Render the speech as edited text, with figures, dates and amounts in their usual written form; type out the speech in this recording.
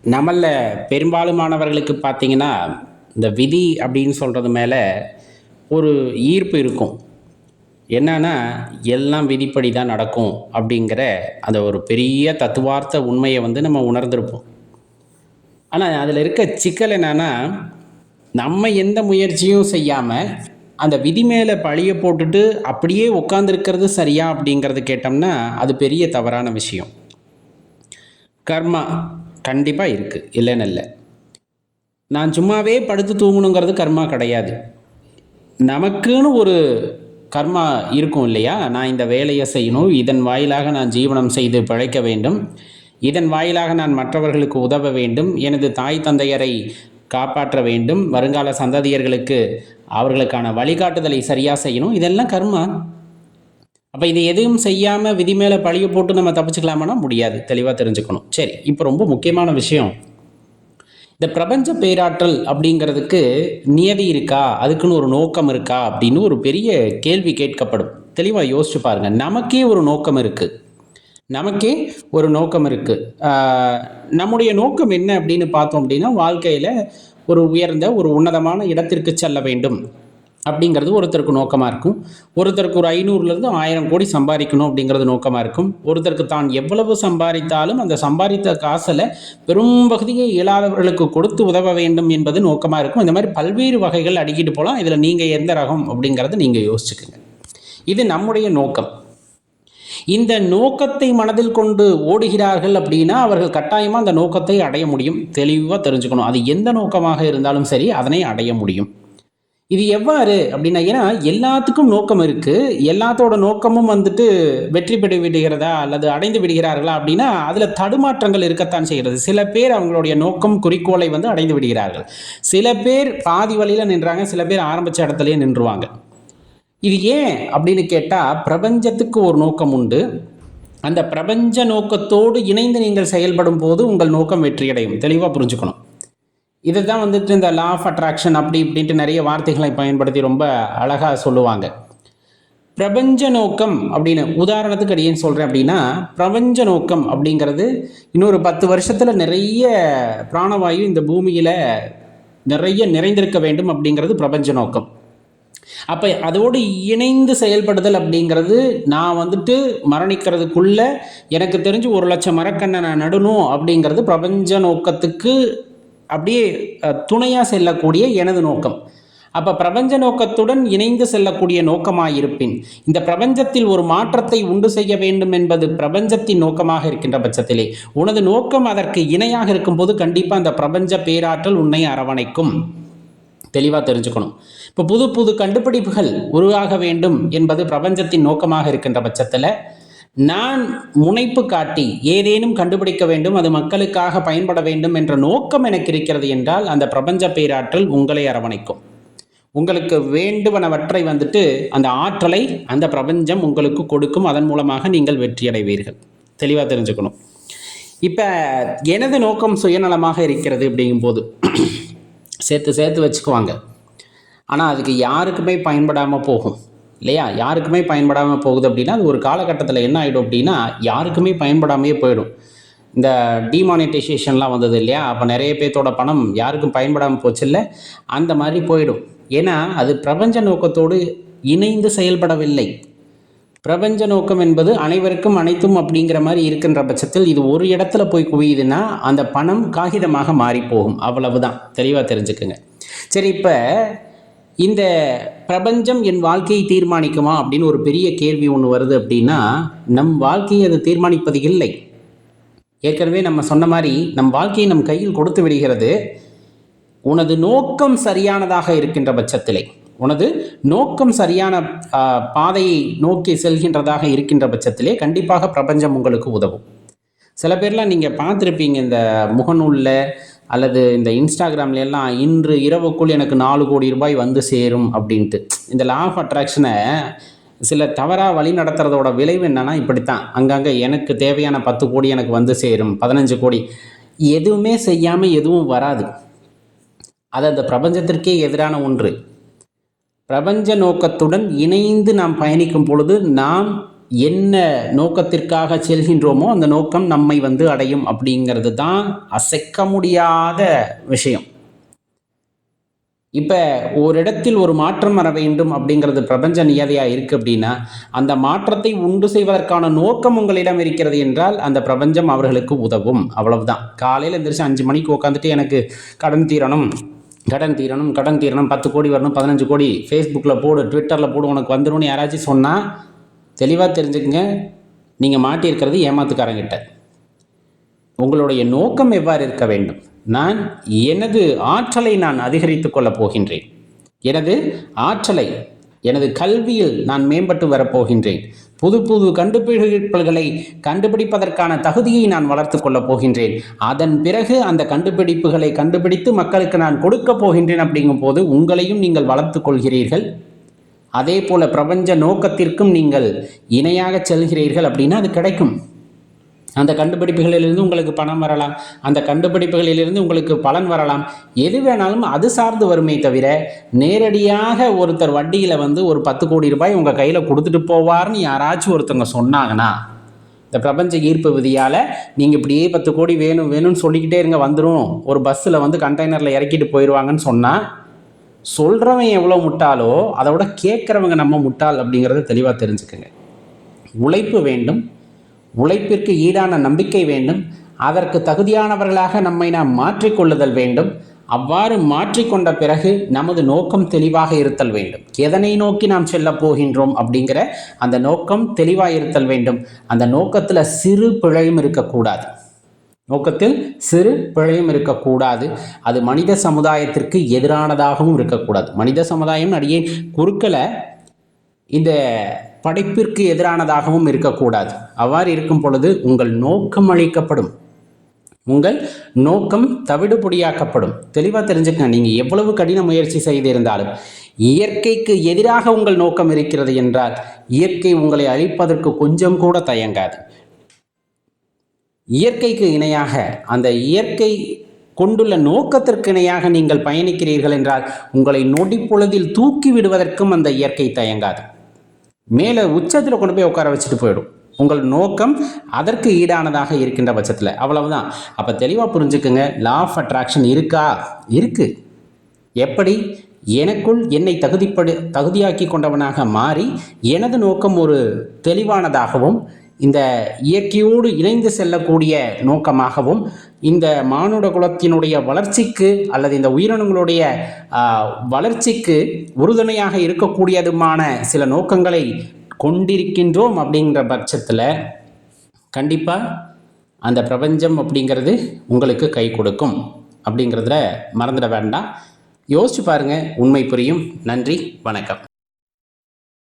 நம்மளில் பெரும்பாலுமானவர்களுக்கு பார்த்தீங்கன்னா, இந்த விதி அப்படின்னு சொல்கிறது மேலே ஒரு ஈர்ப்பு இருக்கும். என்னன்னா, எல்லாம் விதிப்படி தான் நடக்கும் அப்படிங்கிற அந்த ஒரு பெரிய தத்துவார்த்த உண்மையை வந்து நம்ம உணர்ந்திருப்போம். ஆனா, அதில இருக்க சிக்கல் என்னன்னா, நம்ம எந்த முயற்சியும் செய்யாம, அந்த விதி மேல பழிய போட்டுட்டு அப்படியே உட்கார்ந்திருக்கிறது சரியா அப்படிங்கிறது கேட்டோம்னா, அது பெரிய தவறான விஷயம். கர்மா கண்டிப்பா இருக்கு. இல்லன்னு இல்ல. நான் சும்மாவே படுத்து தூங்கணுங்கிறது கர்மா கிடையாது. நமக்குன்னு ஒரு கர்மா இருக்கும் இல்லையா? நான் இந்த வேலைய செய்யணும். இதன் வாயிலாக நான் ஜீவனம் செய்து பிழைக்க வேண்டும். இதன் வாயிலாக நான் மற்றவர்களுக்கு உதவ வேண்டும். எனது தாய் தந்தையரை காப்பாற்ற வேண்டும். வருங்கால சந்ததியர்களுக்கு அவர்களுக்கான வழிகாட்டுதலை சரியா செய்யணும். இதெல்லாம் கர்மா. அப்ப இது எதையும் செய்யாம விதி மேல பழிய போட்டு நம்ம தப்பிச்சுக்கலாமான்னா முடியாது. தெளிவா தெரிஞ்சுக்கணும். சரி, இப்ப ரொம்ப முக்கியமான விஷயம். இந்த பிரபஞ்ச பேராற்றல் அப்படிங்கிறதுக்கு நியதி இருக்கா? அதுக்குன்னு ஒரு நோக்கம் இருக்கா? அப்படின்னு ஒரு பெரிய கேள்வி கேட்கப்படும். தெளிவா யோசிச்சு பாருங்க. நமக்கே ஒரு நோக்கம் இருக்கு. நமக்கே ஒரு நோக்கம் இருக்கு. ஆ, நம்முடைய நோக்கம் என்ன அப்படின்னு பார்த்தோம் அப்படின்னா, வாழ்க்கையில ஒரு உயர்ந்த, ஒரு உன்னதமான இடத்திற்கு செல்ல வேண்டும் அப்படிங்கிறது ஒருத்தருக்கு நோக்கமா இருக்கும். ஒருத்தருக்கு ஒரு 500லேருந்து 1000 கோடி சம்பாதிக்கணும் அப்படிங்கிறது நோக்கமா இருக்கும். ஒருத்தருக்கு தான் எவ்வளவு சம்பாதித்தாலும் அந்த சம்பாதித்த காசுல பெரும்பகுதியை இயலாதவர்களுக்கு கொடுத்து உதவ வேண்டும் என்பது நோக்கமா இருக்கும். இந்த மாதிரி பல்வேறு வகைகள் அடுக்கிட்டு போலாம். இதுல நீங்க எந்த ரகம் அப்படிங்கிறத நீங்க யோசிச்சுக்குங்க. இது நம்முடைய நோக்கம். இந்த நோக்கத்தை மனதில் கொண்டு ஓடுகிறார்கள் அப்படின்னா அவர்கள் கட்டாயமா அந்த நோக்கத்தை அடைய முடியும். தெளிவா தெரிஞ்சுக்கணும். அது எந்த நோக்கமாக இருந்தாலும் சரி, அதனை அடைய முடியும். இது எவ்வாறு அப்படின்னா, ஏன்னா எல்லாத்துக்கும் நோக்கம் இருக்கு. எல்லாத்தோட நோக்கமும் வந்துட்டு வெற்றி பெற்று விடுகிறதா அல்லது அடைந்து விடுகிறார்களா அப்படின்னா, அதுல தடுமாற்றங்கள் இருக்கத்தான் செய்கிறது. சில பேர் அவங்களுடைய நோக்கம், குறிக்கோளை வந்து அடைந்து விடுகிறார்கள். சில பேர் பாதி வழியில நின்றாங்க. சில பேர் ஆரம்பிச்ச இடத்துலயே நின்றுவாங்க. இது ஏன் அப்படின்னு கேட்டா, பிரபஞ்சத்துக்கு ஒரு நோக்கம் உண்டு. அந்த பிரபஞ்ச நோக்கத்தோடு இணைந்து நீங்கள் செயல்படும் போது உங்கள் நோக்கம் வெற்றியடையும். தெளிவா புரிஞ்சுக்கணும். இதுதான் வந்துட்டு இந்த லா ஆஃப் அட்ராக்ஷன் அப்படி இப்படின்ட்டு நிறைய வார்த்தைகளை பயன்படுத்தி ரொம்ப அழகா சொல்லுவாங்க. பிரபஞ்ச நோக்கம் அப்படின்னு உதாரணத்துக்கு அடியேன் சொல்றேன் அப்படின்னா, பிரபஞ்ச நோக்கம் அப்படிங்கிறது இன்னொரு 10 வருஷத்துல நிறைய பிராணவாயு இந்த பூமியில நிறைய நிறைந்திருக்க வேண்டும் அப்படிங்கிறது பிரபஞ்ச நோக்கம். அப்ப அதோடு இணைந்து செயல்படுதல் அப்படிங்கிறது, நான் வந்துட்டு மரணிக்கிறதுக்குள்ள எனக்கு தெரிஞ்சு 1,00,000 மரக்கண்ணை நான் நடணும் அப்படிங்கிறது பிரபஞ்ச நோக்கத்துக்கு அப்படியே துணையா செல்லக்கூடிய எனது நோக்கம். அப்ப பிரபஞ்ச நோக்கத்துடன் இணைந்து செல்லக்கூடிய நோக்கமாயிருப்பின், இந்த பிரபஞ்சத்தில் ஒரு மாற்றத்தை உண்டு செய்ய வேண்டும் என்பது பிரபஞ்சத்தின் நோக்கமாக இருக்கின்ற பட்சத்திலே, உனது நோக்கம் அதற்கு இணையாக இருக்கும்போது கண்டிப்பா அந்த பிரபஞ்ச பேராற்றல் உன்னை அரவணைக்கும். தெளிவா தெரிஞ்சுக்கணும். இப்போ புது புது கண்டுபிடிப்புகள் உருவாக வேண்டும் என்பது பிரபஞ்சத்தின் நோக்கமாக இருக்கின்ற பட்சத்தில், நான் முனைப்பு காட்டி ஏதேனும் கண்டுபிடிக்க வேண்டும், அது மக்களுக்காக பயன்பட வேண்டும் என்ற நோக்கம் எனக்கு இருக்கிறது என்றால், அந்த பிரபஞ்ச பேராற்றல் உங்களை அரவணைக்கும். உங்களுக்கு வேண்டுவனவற்றை வந்துட்டு அந்த ஆற்றலை அந்த பிரபஞ்சம் உங்களுக்கு கொடுக்கும். அதன் மூலமாக நீங்கள் வெற்றி அடைவீர்கள். தெளிவாக தெரிஞ்சுக்கணும். இப்போ எனது நோக்கம் சுயநலமாக இருக்கிறது அப்படிங்கும்போது சேர்த்து சேர்த்து வச்சுக்குவாங்க. ஆனால் அதுக்கு யாருக்குமே பயன்படாமல் போகும் இல்லையா? யாருக்குமே பயன்படாமல் போகுது அப்படின்னா, அது ஒரு காலகட்டத்தில் என்ன ஆகிடும் அப்படின்னா, யாருக்குமே பயன்படாமையே போயிடும். இந்த டிமானிட்டைசேஷன்லாம் வந்தது இல்லையா? அப்போ நிறைய பேர்த்தோட பணம் யாருக்கும் பயன்படாமல் போச்சு இல்லை, அந்த மாதிரி போயிடும். ஏன்னா அது பிரபஞ்ச நோக்கத்தோடு இணைந்து செயல்படவில்லை. பிரபஞ்ச நோக்கம் என்பது அனைவருக்கும் அனைத்தும் அப்படிங்கிற மாதிரி இருக்கின்ற பட்சத்தில், இது ஒரு இடத்துல போய் குவியுதுன்னா அந்த பணம் காகிதமாக மாறி போகும். அவ்வளவுதான். தெளிவாக தெரிஞ்சுக்குங்க. சரி, இப்போ இந்த பிரபஞ்சம் என் வாழ்க்கையை தீர்மானிக்குமா அப்படின்னு ஒரு பெரிய கேள்வி ஒன்று வருது அப்படின்னா, நம் வாழ்க்கையை அது தீர்மானிப்பது இல்லை. ஏற்கனவே நம்ம சொன்ன மாதிரி நம் வாழ்க்கையை நம் கையில் கொடுத்து விடுகிறது. உனது நோக்கம் சரியானதாக இருக்கின்ற பட்சத்திலே, உனது நோக்கம் சரியான பாதையை நோக்கி செல்கின்றதாக இருக்கின்ற பட்சத்திலே கண்டிப்பாக பிரபஞ்சம் உங்களுக்கு உதவும். சில பேர்லாம் நீங்கள் பார்த்துருப்பீங்க, இந்த முகநூலில் அல்லது இந்த இன்ஸ்டாகிராம்ல எல்லாம், இன்று இரவுக்குள் எனக்கு 4 கோடி ரூபாய் வந்து சேரும் அப்படின்ட்டு. இந்த லா ஆஃப் அட்ராக்ஷனை சில தவறாக வழி நடத்துறதோட விளைவு என்னன்னா இப்படித்தான். அங்கங்கே எனக்கு தேவையான 10 கோடி எனக்கு வந்து சேரும், 15 கோடி, எதுவுமே செய்யாமல் எதுவும் வராது. அது அந்த பிரபஞ்சத்திற்கே எதிரான ஒன்று. பிரபஞ்ச நோக்கத்துடன் இணைந்து நாம் பயணிக்கும் பொழுது நாம் என்ன நோக்கத்திற்காக செல்கின்றோமோ அந்த நோக்கம் நம்மை வந்து அடையும் அப்படிங்கிறது தான் அசைக்க முடியாத விஷயம். இப்போ ஒரு இடத்தில் ஒரு மாற்றம் வர வேண்டும் அப்படிங்கிறது பிரபஞ்ச நியதியாக இருக்குது அப்படின்னா, அந்த மாற்றத்தை உண்டு செய்வதற்கான நோக்கம் உங்களிடம் இருக்கிறது என்றால் அந்த பிரபஞ்சம் அவர்களுக்கு உதவும். அவ்வளவுதான். காலையில் எந்திரிச்சு 5 மணிக்கு உட்காந்துட்டு எனக்கு கடன் தீரணும், கடன் தீரணும், கடன் தீரணும், 10 கோடி வரணும், 15 கோடி ஃபேஸ்புக்கில் போடு, ட்விட்டரில் போடு, உனக்கு வந்துடும்னு யாராச்சும் சொன்னால் தெளிவாக தெரிஞ்சுக்கங்க, நீங்கள் மாட்டியிருக்கிறது ஏமாத்துக்காரங்கிட்ட. உங்களுடைய நோக்கம் எவ்வாறு இருக்க வேண்டும்? நான் எனது ஆற்றலை நான் அதிகரித்துக் கொள்ளப் போகின்றேன், எனது ஆற்றலை எனது கல்வியில் நான் மேம்பட்டு வரப்போகின்றேன், புது புது கண்டுபிடிப்புகளை கண்டுபிடிப்பதற்கான தகுதியை நான் வளர்த்து கொள்ளப் போகின்றேன், அதன் பிறகு அந்த கண்டுபிடிப்புகளை கண்டுபிடித்து மக்களுக்கு நான் கொடுக்க போகின்றேன். அப்படிங்கும் போது உங்களையும் நீங்கள் வளர்த்து கொள்கிறீர்கள். அதே போல பிரபஞ்ச நோக்கத்திற்கும் நீங்கள் இணையாக செல்கிறீர்கள் அப்படின்னா அது கிடைக்கும். அந்த கண்டுபிடிப்புகளிலிருந்து உங்களுக்கு பணம் வரலாம், அந்த கண்டுபிடிப்புகளிலிருந்து உங்களுக்கு பலன் வரலாம், எது வேணாலும் அது சார்ந்து வருமே தவிர நேரடியாக ஒருத்தர் வட்டியில் வந்து ஒரு 10 கோடி ரூபாய் உங்கள் கையில் கொடுத்துட்டு போவார்னு யாராச்சும் ஒருத்தவங்க சொன்னாங்கன்னா, இந்த பிரபஞ்ச ஈர்ப்பு விதியால் நீங்கள் இப்படியே 10 கோடி வேணும் வேணும்னு சொல்லிக்கிட்டே இருங்க, வந்துடும், ஒரு பஸ்ஸில் வந்து கண்டெய்னரில் இறக்கிட்டு போயிடுவாங்கன்னு சொன்னால், சொல்கிறவன் எவ்வளோ முட்டாளோ அதை விட கேட்குறவங்க நம்ம முட்டாள் அப்படிங்கிறத தெளிவாக தெரிஞ்சுக்கோங்க. உழைப்பு வேண்டும், உழைப்பிற்கு ஈடான நம்பிக்கை வேண்டும், அதற்கு தகுதியானவர்களாக நம்மை நாம் மாற்றிக்கொள்ளுதல் வேண்டும். அவ்வாறு மாற்றிக்கொண்ட பிறகு நமது நோக்கம் தெளிவாக இருத்தல் வேண்டும். எதனை நோக்கி நாம் செல்ல போகின்றோம் அப்படிங்கிற அந்த நோக்கம் தெளிவாக இருத்தல் வேண்டும். அந்த நோக்கத்தில் சிறு பிழையும் இருக்கக்கூடாது, நோக்கத்தில் சிறு பிழையும் இருக்கக்கூடாது. அது மனித சமுதாயத்திற்கு எதிரானதாகவும் இருக்கக்கூடாது. மனித சமுதாயம் அடியே குறுக்களை இந்த படைப்பிற்கு எதிரானதாகவும் இருக்கக்கூடாது. அவ்வாறு இருக்கும் பொழுது உங்கள் நோக்கம் அழிக்கப்படும், உங்கள் நோக்கம் தவிடுபொடியாக்கப்படும். தெளிவாக தெரிஞ்சுக்கங்க, நீங்கள் எவ்வளவு கடின முயற்சி செய்திருந்தாலும் இயற்கைக்கு எதிராக உங்கள் நோக்கம் இருக்கிறது என்றால் இயற்கை உங்களை அழிப்பதற்கு கொஞ்சம் கூட தயங்காது. இயற்கைக்கு இணையாக, அந்த இயற்கை கொண்டுள்ள நோக்கத்திற்கு இணையாக நீங்கள் பயணிக்கிறீர்கள் என்றால் உங்களை நொடி பொழுதில் தூக்கி விடுவதற்கும் அந்த இயற்கை தயங்காது. மேலே உச்சத்தில் கொண்டு போய் உட்கார வச்சுட்டு போயிடும், உங்கள் நோக்கம் அதற்கு ஈடானதாக இருக்கின்ற பட்சத்தில். அவ்வளவுதான். அப்போ தெளிவாக புரிஞ்சுக்குங்க, லா ஆஃப் அட்ராக்ஷன் இருக்கா? இருக்குது. எப்படி? எனக்குள் என்னை தகுதியாக்கி கொண்டவனாக மாறி எனது நோக்கம் ஒரு தெளிவானதாகவும் இந்த இயற்கையோடு இணைந்து செல்லக்கூடிய நோக்கமாகவும் இந்த மானுட குலத்தினுடைய வளர்ச்சிக்கு அல்லது இந்த உயிரினங்களுடைய வளர்ச்சிக்கு உறுதுணையாக இருக்கக்கூடியதுமான சில நோக்கங்களை கொண்டிருக்கின்றோம். அப்படிங்கிற பட்சத்தில் கண்டிப்பாக அந்த பிரபஞ்சம் அப்படிங்கிறது உங்களுக்கு கை கொடுக்கும் அப்படிங்கிறதுல மறந்துட வேண்டாம். யோசிச்சு பாருங்கள், உண்மை புரியும். நன்றி, வணக்கம்.